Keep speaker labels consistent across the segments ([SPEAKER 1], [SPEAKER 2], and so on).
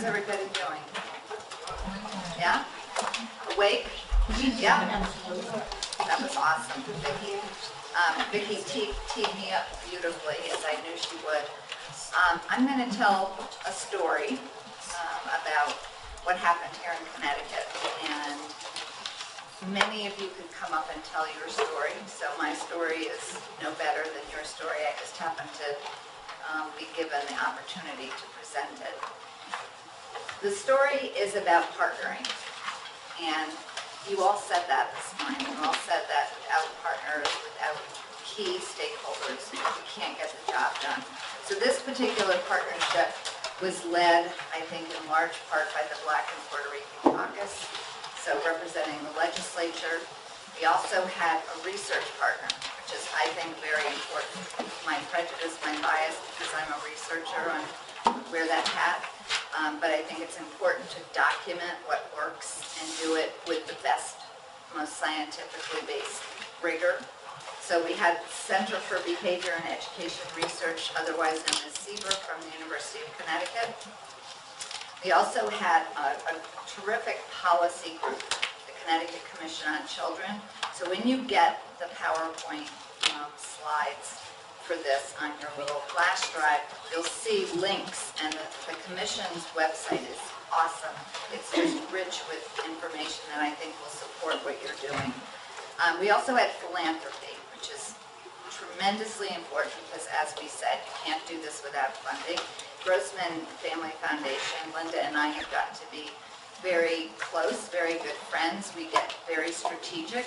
[SPEAKER 1] How's everybody doing? Yeah? Awake? Yeah? That was awesome. Vicki teed me up beautifully, as I knew she would. I'm going to tell a story about what happened here in Connecticut, and many of you could come up and tell your story, so my story is no better than your story. I just happen to be given the opportunity to present it. The story is about partnering, and you all said that this morning. You all said that without partners, without key stakeholders, we can't get the job done. So this particular partnership was led, I think, in large part by the Black and Puerto Rican Caucus, so representing the legislature. We also had a research partner, which is, I think, very important. My prejudice, my bias, because I'm a researcher, I wear that hat. But I think it's important to document what works and do it with the best, most scientifically based rigor. So we had Center for Behavior and Education Research, otherwise known as CBER, from the University of Connecticut. We also had a terrific policy group, the Connecticut Commission on Children. So when you get the PowerPoint slides for this on your little flash drive, you'll see links, and the Commission's website is awesome. It's just rich with information that I think will support what you're doing. We also had Philanthropy, which is tremendously important because, as we said, you can't do this without funding. Grossman Family Foundation, Linda and I have gotten to be very close, very good friends. We get very strategic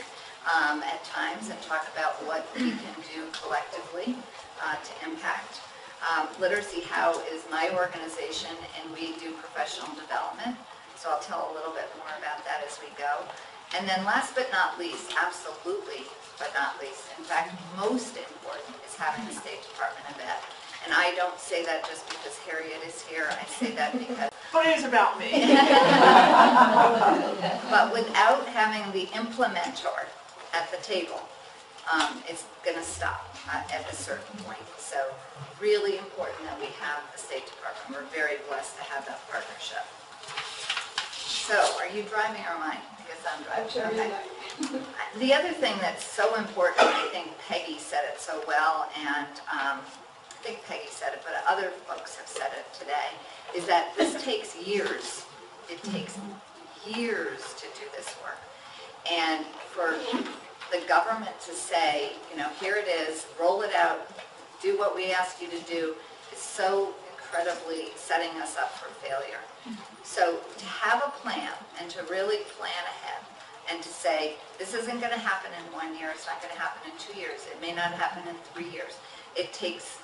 [SPEAKER 1] at times and talk about what we can do collectively to impact. Literacy How is my organization, and we do professional development, so I'll tell a little bit more about that as we go. And then last but not least, absolutely but not least, in fact most important, is having the State Department of Ed. And I don't say that just because Harriet is here, I say that because
[SPEAKER 2] but it is about me.
[SPEAKER 1] But without having the implementer at the table, it's going to stop at a certain point. So really important that we have the State Department. We're very blessed to have that partnership. So are you driving or am I? I guess I'm driving. Okay. The other thing that's so important, I think Peggy said it so well, and I think Peggy said it, but other folks have said it today, is that this takes years. It takes years to do this work. And for the government to say, you know, here it is, roll it out, do what we ask you to do, is so incredibly setting us up for failure. So to have a plan and to really plan ahead and to say, this isn't going to happen in 1 year, it's not going to happen in 2 years, it may not happen in 3 years. It takes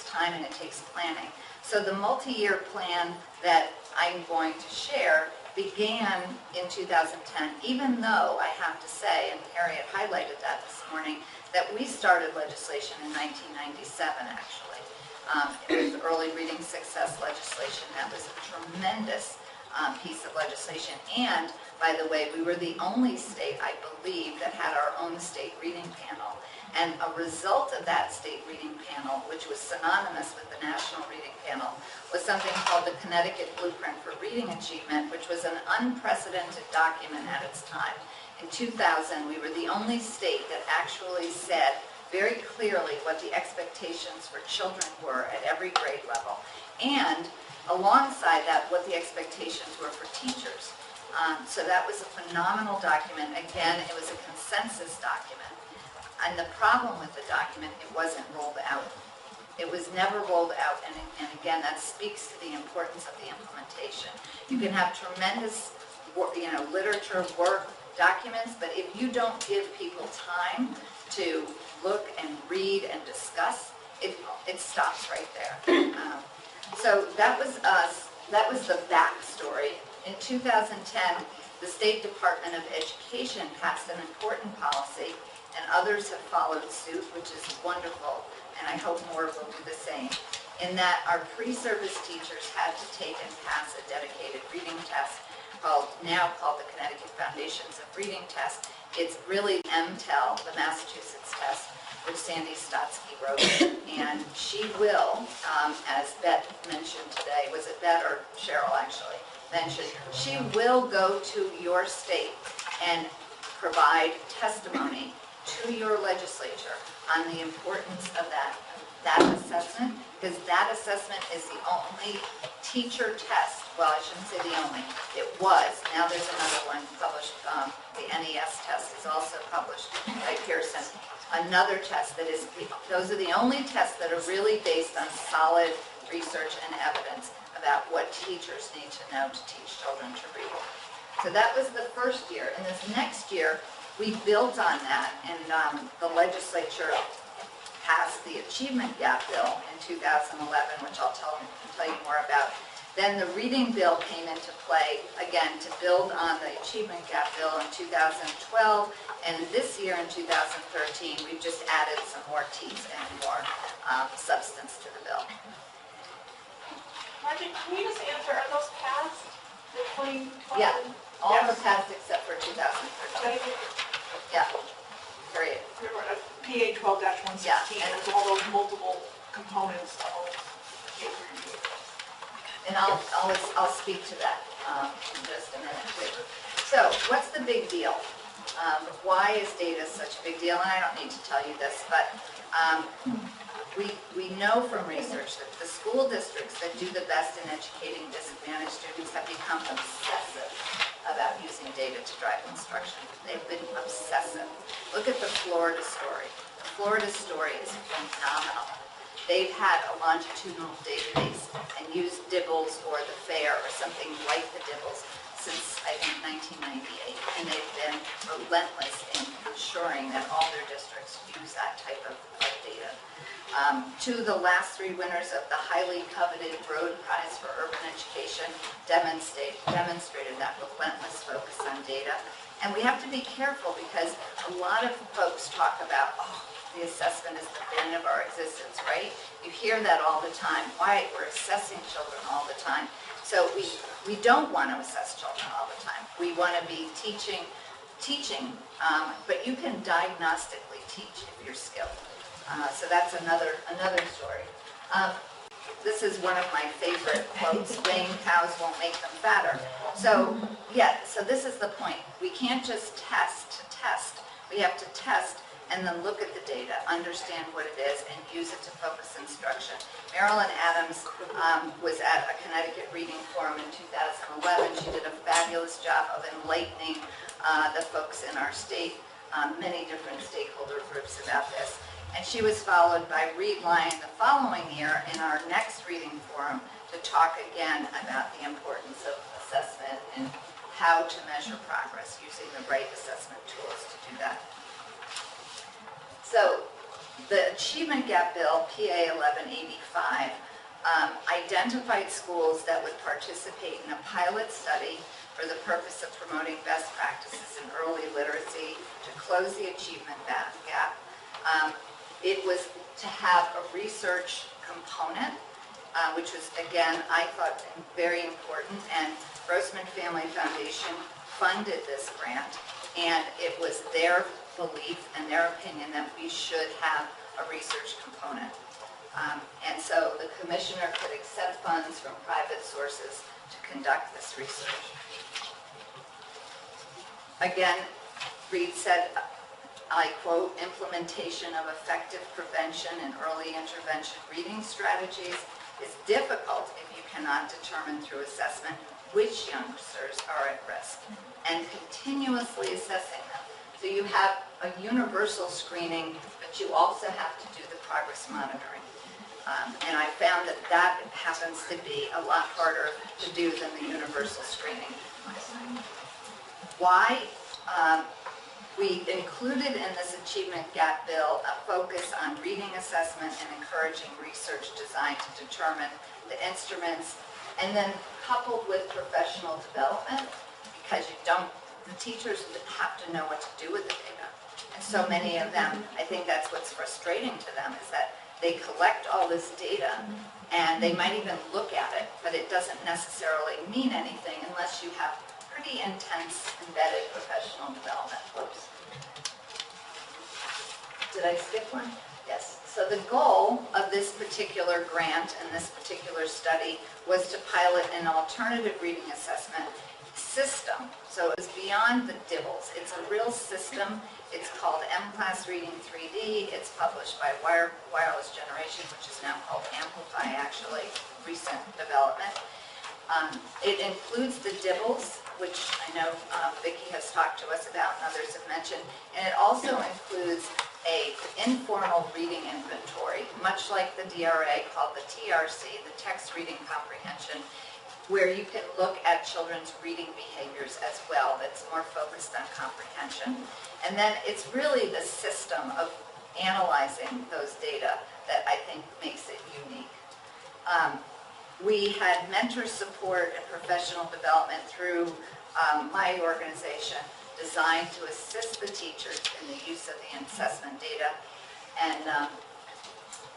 [SPEAKER 1] time and it takes planning. So the multi-year plan that I'm going to share began in 2010, even though I have to say, and Harriet highlighted that this morning, that we started legislation in 1997 actually. It was early reading success legislation. That was a tremendous piece of legislation, and by the way, we were the only state, I believe, that had our own state reading panel. And a result of that state reading panel, which was synonymous with the national reading panel, was something called the Connecticut Blueprint for Reading Achievement, which was an unprecedented document at its time. In 2000, we were the only state that actually said very clearly what the expectations for children were at every grade level, and alongside that, what the expectations were for teachers. So that was a phenomenal document. Again, it was a consensus document. And the problem with the document, it wasn't rolled out. It was never rolled out, and again, that speaks to the importance of the implementation. You can have tremendous, literature, work, documents, but if you don't give people time to look and read and discuss, it stops right there. So that was us. That was the backstory. In 2010, the State Department of Education passed an important policy, and others have followed suit, which is wonderful, and I hope more will do the same, in that our pre-service teachers had to take and pass a dedicated reading test now called the Connecticut Foundations of Reading Test. It's really MTEL, the Massachusetts test, which Sandy Stotsky wrote, and she will, as Beth mentioned today, was it Beth or Cheryl actually mentioned, she will go to your state and provide testimony to your legislature on the importance of that assessment, because that assessment is the only teacher test. Well, I shouldn't say the only. It was. Now there's another one published. The NES test is also published by Pearson. Another test that is, those are the only tests that are really based on solid research and evidence about what teachers need to know to teach children to read. So that was the first year. And this next year, we built on that, and the legislature passed the Achievement Gap Bill in 2011, which I'll tell you more about. Then the Reading Bill came into play, again, to build on the Achievement Gap Bill in 2012, and this year in 2013, we've just added some more teeth and more substance to the bill.
[SPEAKER 2] Margie, can you just answer, are those passed? The 2012?
[SPEAKER 1] Yeah, all
[SPEAKER 2] Yes.
[SPEAKER 1] the passed except for 2013. Yeah, period.
[SPEAKER 2] PA 12-116,
[SPEAKER 1] Yeah.
[SPEAKER 2] there's all those multiple components of all
[SPEAKER 1] And I'll speak to that in just a minute too. So what's the big deal? Why is data such a big deal? And I don't need to tell you this, but we know from research that the school districts that do the best in educating disadvantaged students have become obsessive about using data to drive instruction. They've been obsessive. Look at the Florida story. The Florida story is phenomenal. They've had a longitudinal database and used Dibbles or the FAIR or something like the Dibbles since, I think, 1998. And they've been relentless in ensuring that all their districts use that type of data. Two of the last three winners of the highly coveted Broad Prize for Urban Education demonstrated that relentless focus on data. And we have to be careful because a lot of folks talk about, the assessment is the bane of our existence, right? You hear that all the time. Why? We're assessing children all the time. So we don't want to assess children all the time. We want to be teaching, but you can diagnostically teach if you're skilled. So that's another story. This is one of my favorite quotes, weighing cows won't make them fatter. So this is the point. We can't just test to test. We have to test and then look at the data, understand what it is, and use it to focus instruction. Marilyn Adams was at a Connecticut Reading Forum in 2011. She did a fabulous job of enlightening the folks in our state, many different stakeholder groups about this. And she was followed by Reed Lyon the following year in our next reading forum to talk again about the importance of assessment and how to measure progress using the right assessment tools to do that. So the Achievement Gap Bill, PA 1185, identified schools that would participate in a pilot study for the purpose of promoting best practices in early literacy to close the achievement gap. It was to have a research component, which was, again, I thought very important, and Roseman Family Foundation funded this grant, and it was their belief and their opinion that we should have a research component. And so the commissioner could accept funds from private sources to conduct this research. Again, Reed said, I quote, implementation of effective prevention and early intervention reading strategies is difficult if you cannot determine through assessment which youngsters are at risk and continuously assessing them. So you have a universal screening, but you also have to do the progress monitoring. And I found that that happens to be a lot harder to do than the universal screening. Why? We included in this Achievement Gap Bill a focus on reading assessment and encouraging research designed to determine the instruments, and then coupled with professional development, because the teachers have to know what to do with the data. And so many of them, I think that's what's frustrating to them, is that they collect all this data and they might even look at it, but it doesn't necessarily mean anything unless you have pretty intense embedded professional development. Whoops. Did I skip one? Yes. So the goal of this particular grant and this particular study was to pilot an alternative reading assessment system. So it was beyond the dibbles. It's a real system. It's called M-Class Reading 3D. It's published by Wireless Generation, which is now called Amplify, actually, recent development. It includes the dibbles, which I know Vicki has talked to us about and others have mentioned, and it also includes a informal reading inventory, much like the DRA, called the TRC, the Text Reading Comprehension, where you can look at children's reading behaviors as well that's more focused on comprehension. And then it's really the system of analyzing those data that I think makes it unique. We had mentor support and professional development through my organization, designed to assist the teachers in the use of the assessment data. And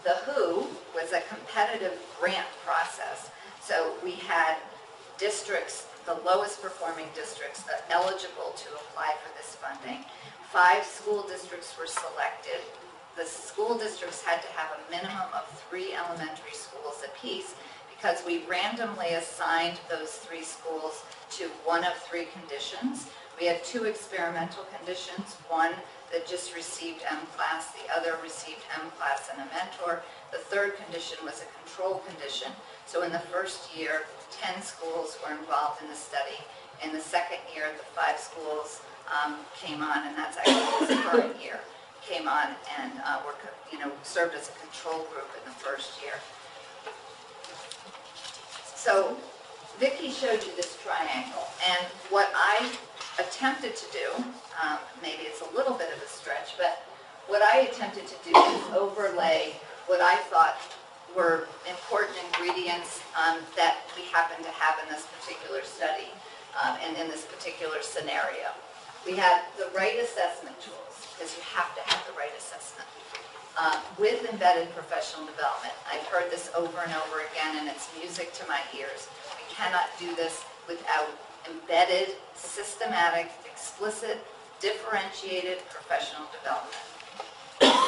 [SPEAKER 1] the WHO was a competitive grant process. So we had districts, the lowest performing districts, that eligible to apply for this funding. 5 school districts were selected. The school districts had to have a minimum of 3 elementary schools apiece, because we randomly assigned those 3 schools to one of 3 conditions. We had 2 experimental conditions, one that just received M-Class, the other received M-Class and a mentor. The 3rd condition was a control condition. So in the first year, 10 schools were involved in the study. In the second year, the 5 schools came on, and that's actually this current year, came on and served as a control group in the first year. So Vicki showed you this triangle, and what I attempted to do, maybe it's a little bit of a stretch, but what I attempted to do is overlay what I thought were important ingredients that we happen to have in this particular study and in this particular scenario. We had the right assessment tools, because you have to have the right assessment. With embedded professional development. I've heard this over and over again, and it's music to my ears. We cannot do this without embedded, systematic, explicit, differentiated professional development.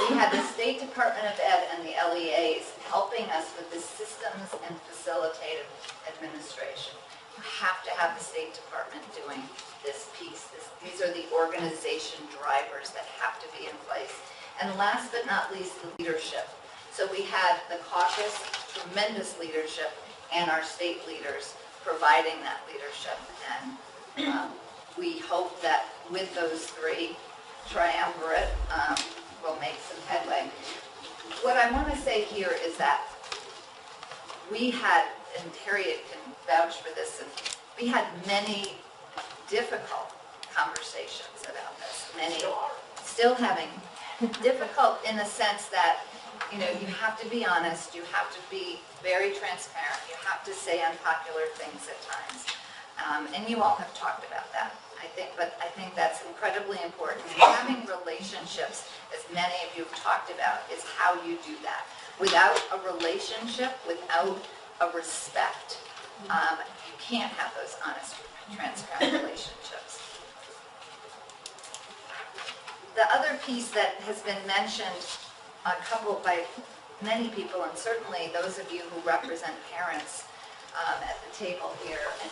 [SPEAKER 1] We had the State Department of Ed and the LEAs helping us with the systems and facilitative administration. You have to have the State Department doing this piece. These are the organization drivers that have to be in place. And last but not least, the leadership. So we had the Caucus, tremendous leadership, and our state leaders providing that leadership. And we hope that with those 3 triumvirate, we'll make some headway. What I want to say here is that we had, and Harriet can vouch for this, and we had many difficult conversations about this. Many still having difficult in the sense that, you have to be honest, you have to be very transparent, you have to say unpopular things at times. And you all have talked about that, but I think that's incredibly important. And having relationships, as many of you have talked about, is how you do that. Without a relationship, without a respect, you can't have those honest, transparent relationships. The other piece that has been mentioned by many people, and certainly those of you who represent parents at the table here and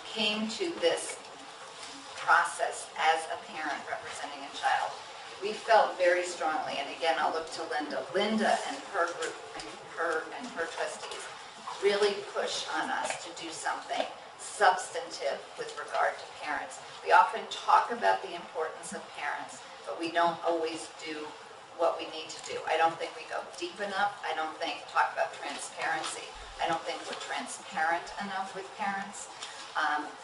[SPEAKER 1] came to this process as a parent representing a child, we felt very strongly, and again I'll look to Linda. Linda and her group, and her trustees really push on us to do something substantive with regard to parents. We often talk about the importance of parents, but we don't always do what we need to do. I don't think we go deep enough. I don't think talk about transparency. I don't think we're transparent enough with parents.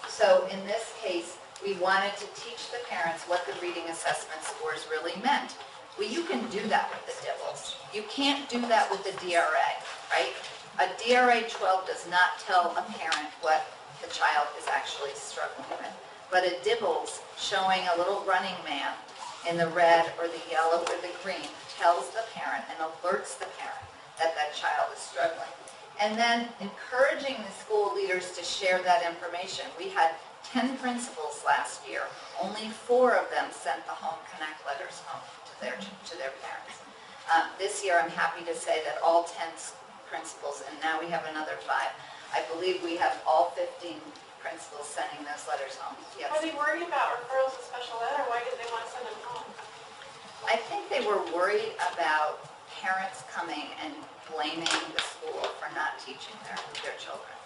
[SPEAKER 1] So in this case, we wanted to teach the parents what the reading assessment scores really meant. Well, you can do that with the dibbles. You can't do that with the DRA, right? A DRA 12 does not tell a parent what the child is actually struggling with. But a dibbles showing a little running man in the red or the yellow or the green tells the parent and alerts the parent that that child is struggling. And then encouraging the school leaders to share that information. We had 10 principals last year. Only 4 of them sent the Home Connect letters home to to their parents. This year, I'm happy to say that all 10 principals, and now we have another 5. I believe we have all 15 principals sending those letters home. Yes.
[SPEAKER 2] Are they worried about referrals to special ed, or why did they want to send them home?
[SPEAKER 1] I think they were worried about parents coming and blaming the school for not teaching their children.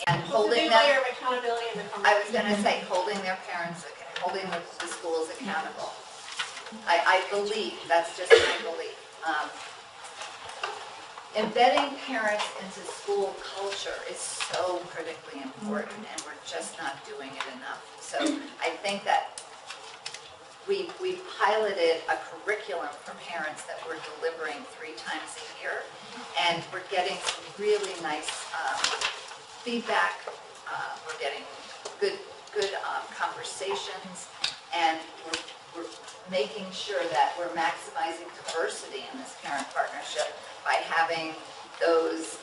[SPEAKER 1] And holding
[SPEAKER 2] them. Layer of accountability in the
[SPEAKER 1] I was going to say holding their parents, holding the schools accountable. I believe, that's just my belief. Embedding parents into school culture is so critically important, and we're just not doing it enough. So I think that we piloted a curriculum for parents that we're delivering 3 times a year, and we're getting some really nice feedback. We're getting good conversations, and we're making sure that we're maximizing diversity in this parent partnership by having those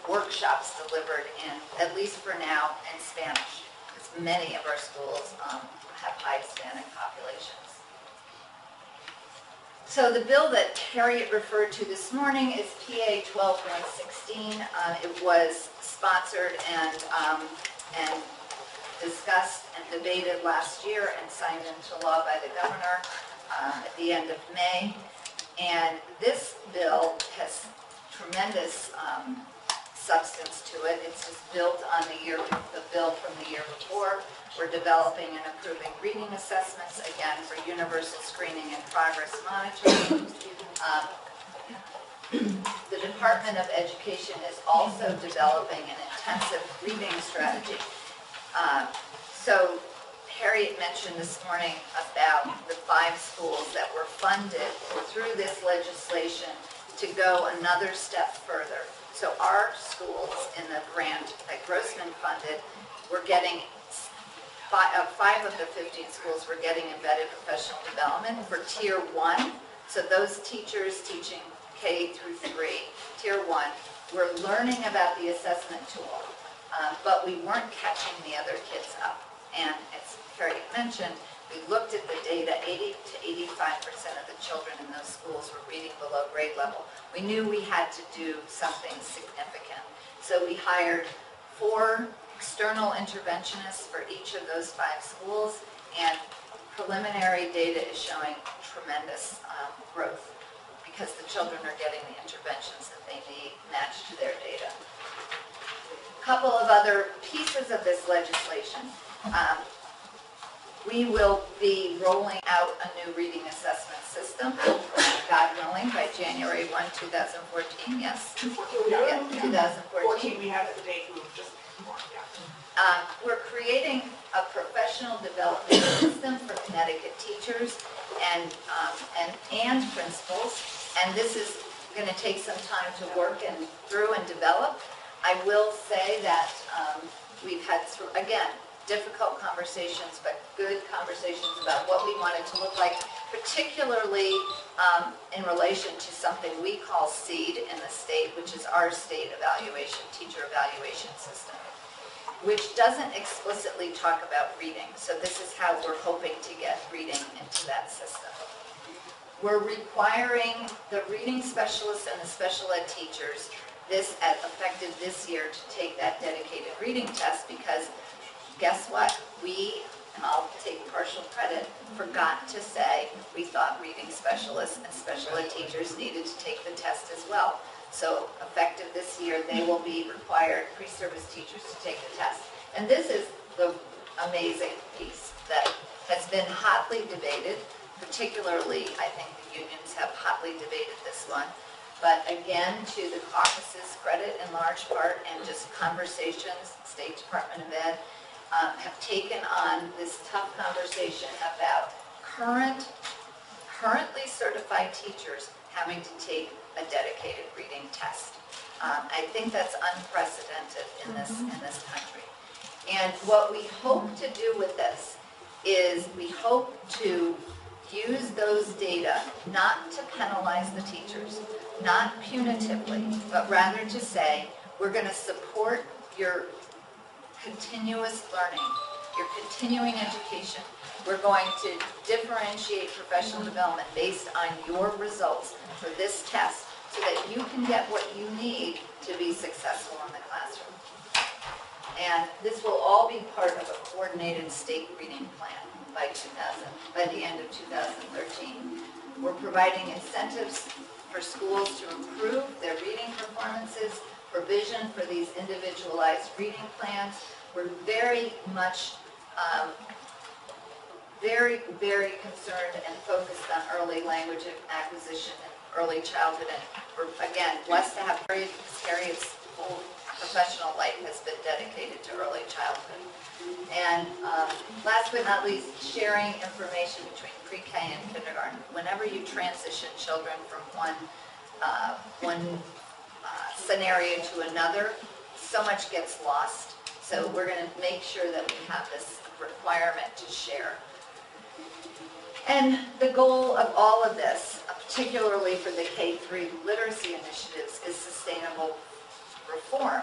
[SPEAKER 1] workshops delivered in, at least for now, in Spanish, because many of our schools have high Hispanic populations. So the bill that Harriet referred to this morning is PA 12116. It was sponsored and discussed and debated last year and signed into law by the governor at the end of May. And this bill has tremendous substance to it. It's just built on the bill from the year before. We're developing and approving reading assessments, again, for universal screening and progress monitoring. The Department of Education is also developing an intensive reading strategy. So Harriet mentioned this morning about the 5 schools that were funded through this legislation to go another step further. So our schools in the grant that Grossman funded, we're getting 5 of the 15 schools were getting embedded professional development for Tier 1. So those teachers teaching K through 3, Tier 1, were learning about the assessment tool, but we weren't catching the other kids up. And as Harriet mentioned, we looked at the data, 80 to 85% of the children in those schools were reading below grade level. We knew we had to do something significant. So we hired 4 external interventionists for each of those 5 schools, and preliminary data is showing tremendous growth because the children are getting the interventions that they need matched to their data. A couple of other pieces of this legislation. We will be rolling out a new reading assessment system, God willing, by January 1, 2014. Yes? 2014.
[SPEAKER 3] We have the date moved just more,
[SPEAKER 1] We're creating a professional development system for Connecticut teachers and principals, and this is going to take some time to work through and develop. I will say that we've had, again, difficult conversations, but good conversations about what we want it to look like, particularly in relation to something we call SEED in the state, which is our state evaluation, teacher evaluation system, which doesn't explicitly talk about reading. So this is how we're hoping to get reading into that system. We're requiring the reading specialists and the special ed teachers, effective this year, to take that dedicated reading test, because guess what? We, and I'll take partial credit, forgot to say we thought reading specialists and special ed teachers needed to take the test as well. So effective this year, they will be required, pre-service teachers, to take the test. And this is the amazing piece that has been hotly debated, particularly I think the unions have hotly debated this one. But again, to the Caucus's credit in large part, and just conversations, State Department of Ed, have taken on this tough conversation about currently certified teachers having to take a dedicated reading test. I think that's unprecedented in this country. And what we hope to do with this is we hope to use those data not to penalize the teachers, not punitively, but rather to say we're going to support your continuous learning, your continuing education. We're going to differentiate professional development based on your results for this test so that you can get what you need to be successful in the classroom. And this will all be part of a coordinated state reading plan by the end of 2013. We're providing incentives for schools to improve their reading performances, provision for these individualized reading plans. We're very much very concerned and focused on early language acquisition and early childhood. And we're, again, blessed to have Harriet's whole professional life has been dedicated to early childhood. And last but not least, sharing information between pre-K and kindergarten. Whenever you transition children from one scenario to another, so much gets lost. So we're going to make sure that we have this requirement to share. And the goal of all of this, particularly for the K-3 literacy initiatives, is sustainable reform.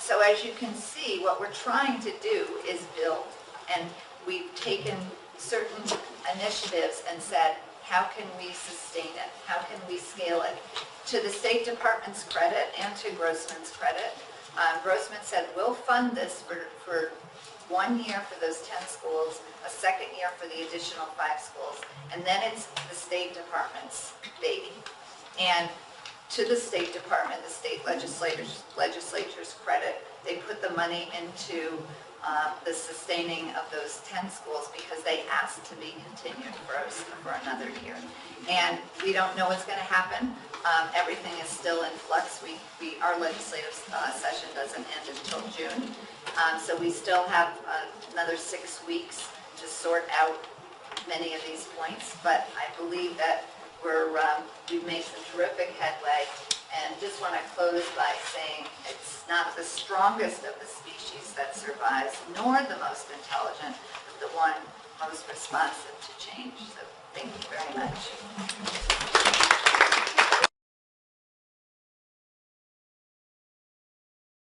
[SPEAKER 1] So as you can see, what we're trying to do is build. And we've taken certain initiatives and said, how can we sustain it? How can we scale it? To the State Department's credit and to Grossman's credit, Grossman said, we'll fund this for 1 year for those 10 schools, a second year for the additional 5 schools, and then it's the State Department's baby. And to the State Department, the state legislature's credit, they put the money into the sustaining of those 10 schools because they asked to be continued for another year. And we don't know what's going to happen. Everything is still in flux. Our legislative session doesn't end until June. So we still have another 6 weeks to sort out many of these points, but I believe that we've made some terrific headway, and just want to close by saying it's not the strongest of the species that survives, nor the most intelligent, but the one most responsive to change. So thank you very much.